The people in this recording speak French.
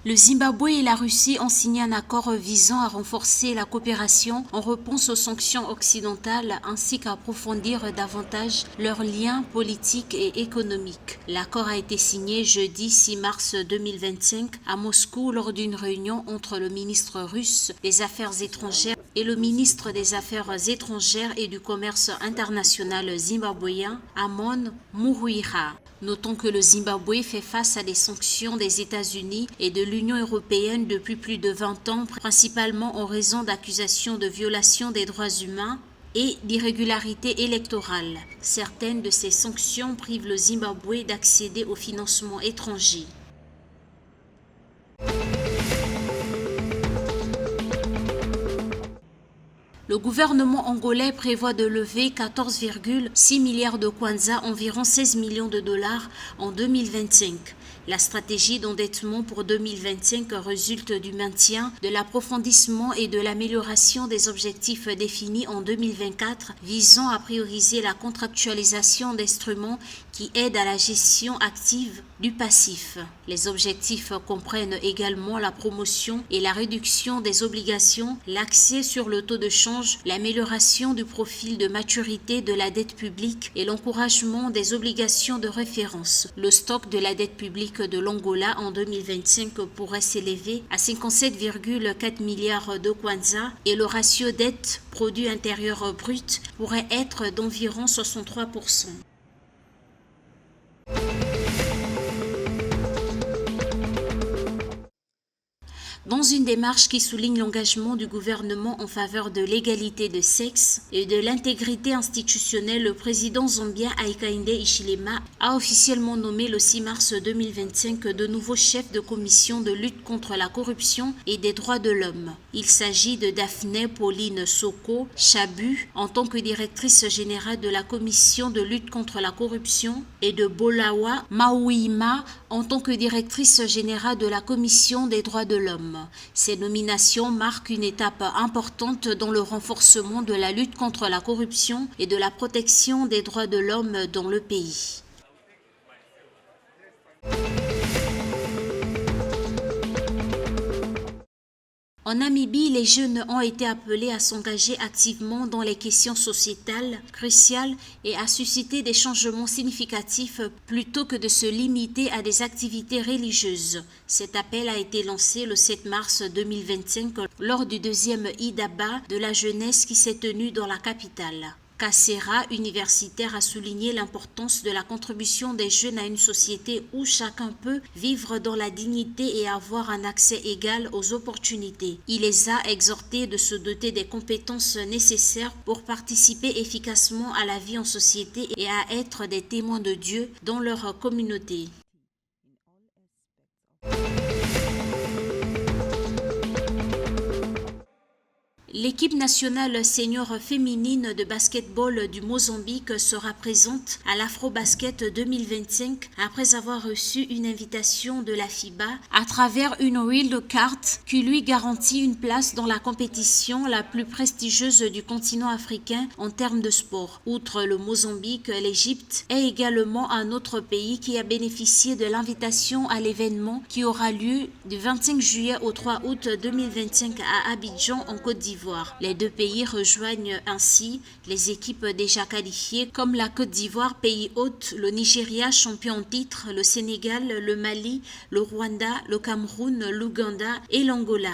Le Zimbabwe et la Russie ont signé un accord visant à renforcer la coopération en réponse aux sanctions occidentales ainsi qu'à approfondir davantage leurs liens politiques et économiques. L'accord a été signé jeudi 6 mars 2025 à Moscou lors d'une réunion entre le ministre russe des Affaires étrangères et le ministre des Affaires étrangères et du commerce international zimbabwéen, Amon Muruira. Notons que le Zimbabwe fait face à des sanctions des États-Unis et de l'Union européenne depuis plus de 20 ans, principalement en raison d'accusations de violation des droits humains et d'irrégularités électorales. Certaines de ces sanctions privent le Zimbabwe d'accéder au financement étranger. Le gouvernement angolais prévoit de lever 14,6 milliards de kwanza, environ 16 millions de dollars, en 2025. La stratégie d'endettement pour 2025 résulte du maintien, de l'approfondissement et de l'amélioration des objectifs définis en 2024 visant à prioriser la contractualisation d'instruments qui aident à la gestion active du passif. Les objectifs comprennent également la promotion et la réduction des obligations, l'accès sur le taux de change, l'amélioration du profil de maturité de la dette publique et l'encouragement des obligations de référence. Le stock de la dette publique de l'Angola en 2025 pourrait s'élever à 57,4 milliards de kwanza et le ratio dette-produit intérieur brut pourrait être d'environ 63%. Dans une démarche qui souligne l'engagement du gouvernement en faveur de l'égalité de sexe et de l'intégrité institutionnelle, le président zambien Hakainde Hichilema a officiellement nommé le 6 mars 2025 de nouveaux chefs de commission de lutte contre la corruption et des droits de l'homme. Il s'agit de Daphné Pauline Soko Chabu en tant que directrice générale de la commission de lutte contre la corruption et de Bolawa Mauima en tant que directrice générale de la commission des droits de l'homme. Ces nominations marquent une étape importante dans le renforcement de la lutte contre la corruption et de la protection des droits de l'homme dans le pays. En Namibie, les jeunes ont été appelés à s'engager activement dans les questions sociétales cruciales et à susciter des changements significatifs plutôt que de se limiter à des activités religieuses. Cet appel a été lancé le 7 mars 2025 lors du deuxième Idaba de la jeunesse qui s'est tenu dans la capitale. Kassera, universitaire, a souligné l'importance de la contribution des jeunes à une société où chacun peut vivre dans la dignité et avoir un accès égal aux opportunités. Il les a exhortés de se doter des compétences nécessaires pour participer efficacement à la vie en société et à être des témoins de Dieu dans leur communauté. L'équipe nationale senior féminine de basketball du Mozambique sera présente à l'Afrobasket 2025 après avoir reçu une invitation de la FIBA à travers une wild card qui lui garantit une place dans la compétition la plus prestigieuse du continent africain en termes de sport. Outre le Mozambique, l'Égypte est également un autre pays qui a bénéficié de l'invitation à l'événement qui aura lieu du 25 juillet au 3 août 2025 à Abidjan en Côte d'Ivoire. Les deux pays rejoignent ainsi les équipes déjà qualifiées comme la Côte d'Ivoire, pays hôte, le Nigeria, champion en titre, le Sénégal, le Mali, le Rwanda, le Cameroun, l'Ouganda et l'Angola.